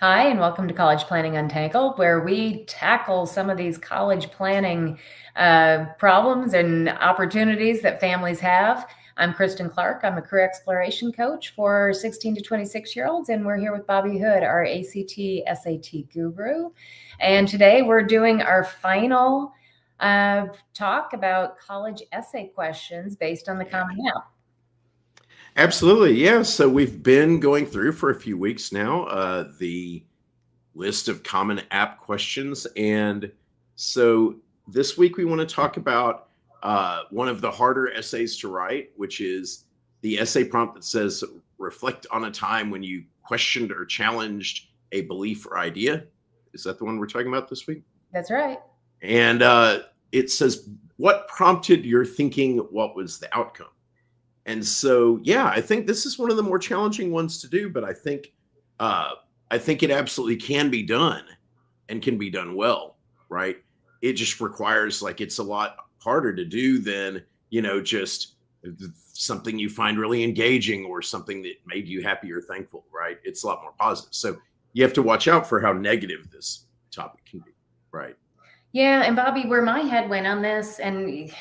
Hi, and welcome to College Planning Untangled, where we tackle some of these college planning problems and opportunities that families have. I'm Kristin Clark. I'm a career exploration coach for 16 to 26-year-olds, and we're here with Bobby Hood, our ACT SAT guru. And today we're doing our final talk about college essay questions based on the Common App. Absolutely. Yeah. So we've been going through for a few weeks now the list of Common App questions. And so this week we want to talk about one of the harder essays to write, which is the essay prompt that says, reflect on a time when you questioned or challenged a belief or idea. Is that the one we're talking about this week? That's right. And it says, what prompted your thinking? What was the outcome? And so, yeah, I think this is one of the more challenging ones to do, but I think it absolutely can be done and can be done well, right? It just requires, it's a lot harder to do than, just something you find really engaging or something that made you happy or thankful, right? It's a lot more positive. So you have to watch out for how negative this topic can be, right? Yeah, and Bobby, where my head went on this, and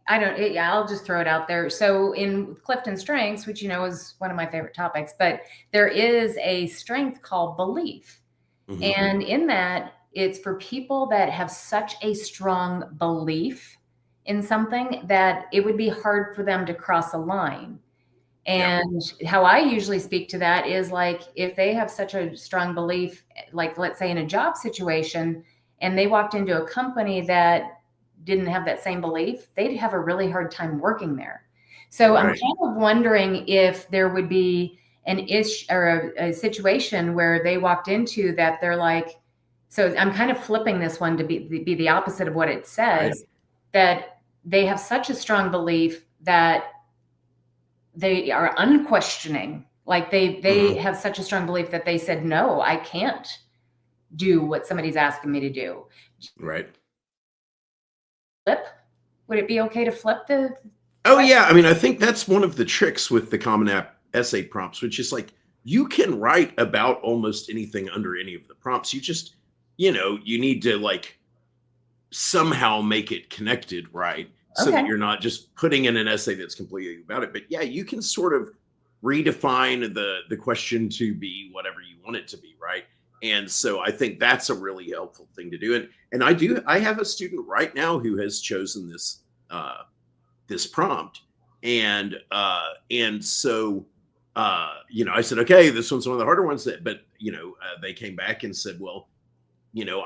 I'll just throw it out there. So in Clifton Strengths, which is one of my favorite topics, but there is a strength called belief. Mm-hmm. And in that, it's for people that have such a strong belief in something that it would be hard for them to cross a line. And how I usually speak to that is if they have such a strong belief, let's say in a job situation, and they walked into a company that didn't have that same belief, they'd have a really hard time working there. So right. I'm kind of wondering if there would be an issue or a situation where they walked into that they're like, so I'm kind of flipping this one to be the opposite of what it says, right. That they have such a strong belief that they are unquestioning. They have such a strong belief that they said, no, I can't do what somebody's asking me to do. Right. Flip? Would it be okay to flip the? Oh, yeah. I mean, I think that's one of the tricks with the Common App essay prompts, which is you can write about almost anything under any of the prompts. You just, you need to somehow make it connected, right? So that you're not just putting in an essay that's completely about it. But yeah, you can sort of redefine the question to be whatever you want it to be, right? And so I think that's a really helpful thing to do. And I have a student right now who has chosen this this prompt. And so I said, okay, this one's one of the harder ones but they came back and said, well,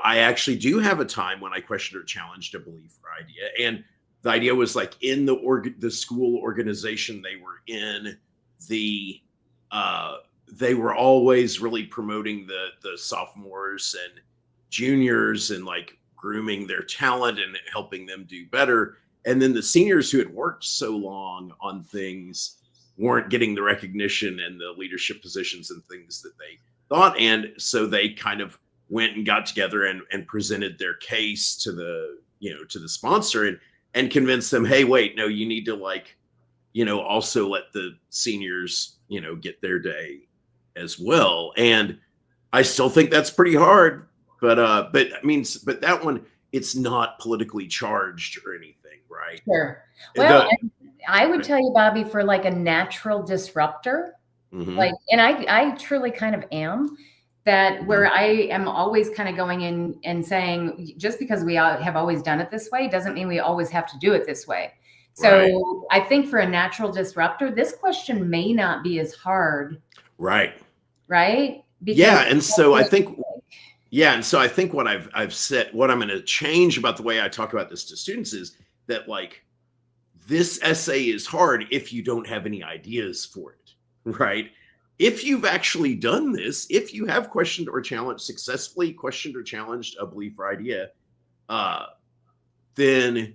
I actually do have a time when I questioned or challenged a belief or idea. And the idea was in the school organization they were in, they were always really promoting the sophomores and juniors and grooming their talent and helping them do better. And then the seniors who had worked so long on things weren't getting the recognition and the leadership positions and things that they thought. And so they kind of went and got together and presented their case to the sponsor and convinced them, hey, wait, no, you need to also let the seniors, get their day as well. And I still think that's pretty hard, but that one, it's not politically charged or anything, right? Sure. Well, I would tell you, Bobby, for a natural disruptor, and I truly kind of am. That where I am always kind of going in and saying, just because we have always done it this way doesn't mean we always have to do it this way. So I think for a natural disruptor, this question may not be as hard. Right. Right. Because and so I think what I've said, what I'm going to change about the way I talk about this to students is that this essay is hard if you don't have any ideas for it. Right. If you've actually done this, if you have successfully questioned or challenged a belief or idea, then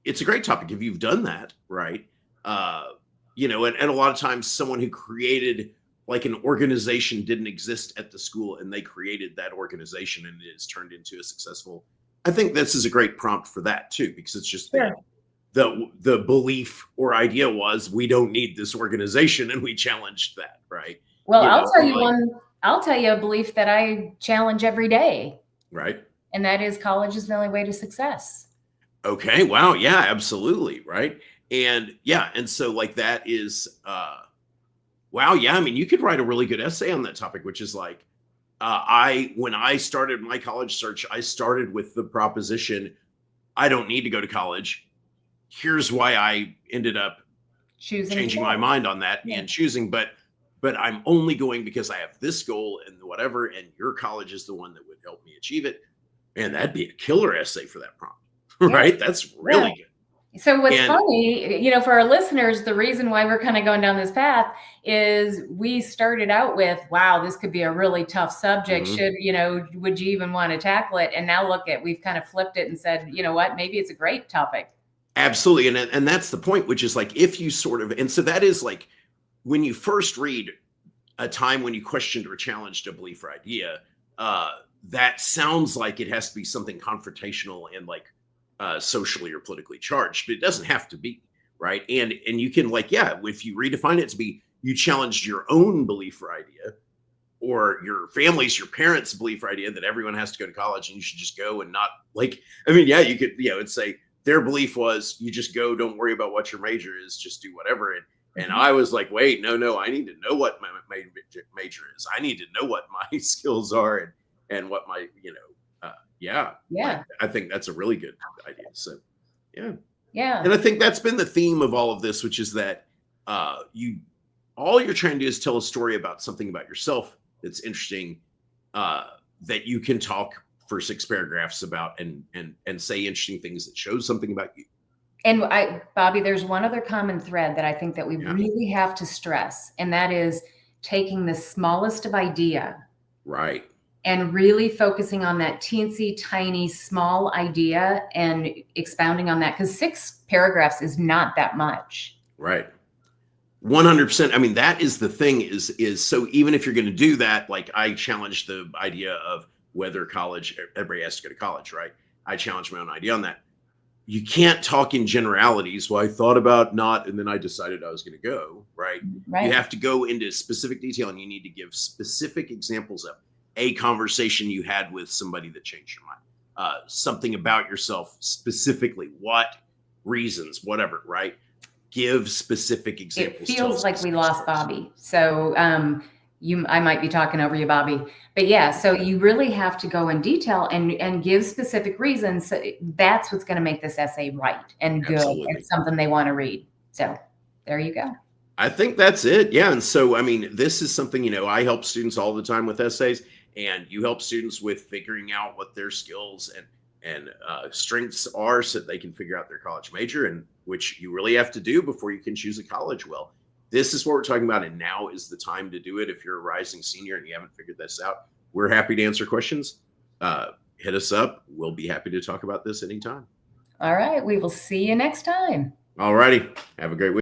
it's a great topic if you've done that, right? And a lot of times someone who created an organization didn't exist at the school and they created that organization and it has turned into a successful. I think this is a great prompt for that too, because it's just the belief or idea was we don't need this organization and we challenged that, right? Well, I'll tell you one I'll tell you a belief that I challenge every day, Right. and that is college is the only way to success. Okay. Wow. Yeah, absolutely. Right. And yeah. And so like that is, wow. Yeah. I mean, you could write a really good essay on that topic, which is like, when I started my college search, I started with the proposition, I don't need to go to college. Here's why I ended up Choosing to changing my go. mind on that Yeah. and choosing, but I'm only going because I have this goal and whatever, and your college is the one that would help me achieve it. And that'd be a killer essay for that prompt. Yeah. Right? That's really Yeah. good. So what's And funny, for our listeners, the reason why we're kind of going down this path is we started out with, wow, this could be a really tough subject. mhm, Would you even want to tackle it? And now we've kind of flipped it and said, you know what, maybe it's a great topic. absolutely. And that's the point, which is like if you sort of, and so that is like when you first read a time when you questioned or challenged a belief or idea, that sounds like it has to be something confrontational and like socially or politically charged, but it doesn't have to be, right? And you can like, yeah, if you redefine it to be you challenged your own belief or idea, or your family's, your parents' belief or idea that everyone has to go to college and you should just go and not like, I mean, yeah, you could, it's say their belief was you just go, don't worry about what your major is, just do whatever. And Mhm. I was like, wait, no, I need to know what my major is. I need to know what my skills are and what my, yeah, like Yeah. I think that's a really good idea. So, yeah. And Yeah. I think that's been the theme of all of this, which is that you, all you're trying to do is tell a story about something about yourself that's interesting, uh, that you can talk for 6 paragraphs about and say interesting things that shows something about you. And Bobby, there's one other common thread that I think that we Yeah. really have to stress, and that is taking the smallest of idea Right. and really focusing on that teensy tiny small idea and expounding on that, because 6 paragraphs is not that much. Right. 100%. I mean, that is the thing is so even if you're going to do that, like I challenge the idea of whether college, everybody has to go to college, right? I challenge my own idea on that. You can't talk in generalities. Well, I thought about not, and then I decided I was going to go, right? You Right. have to go into specific detail and you need to give specific examples of a conversation you had with somebody that changed your mind, something about yourself specifically, what reasons, whatever, right? Give specific It examples. Tell feels like we specific lost stories. Bobby. So I might be talking over you, Bobby. But yeah, so you really have to go in detail and give specific reasons. So that's what's going to make this essay right and good and Absolutely. something they want to read. So there you go. I think that's it. Yeah. And so, I mean, this is something, I help students all the time with essays, and you help students with figuring out what their skills and strengths are so that they can figure out their college major, and which you really have to do before you can choose a college. Well, this is what we're talking about. And now is the time to do it. If you're a rising senior and you haven't figured this out, we're happy to answer questions. Hit us up. We'll be happy to talk about this anytime. All right. We will see you next time. All righty. Have a great week.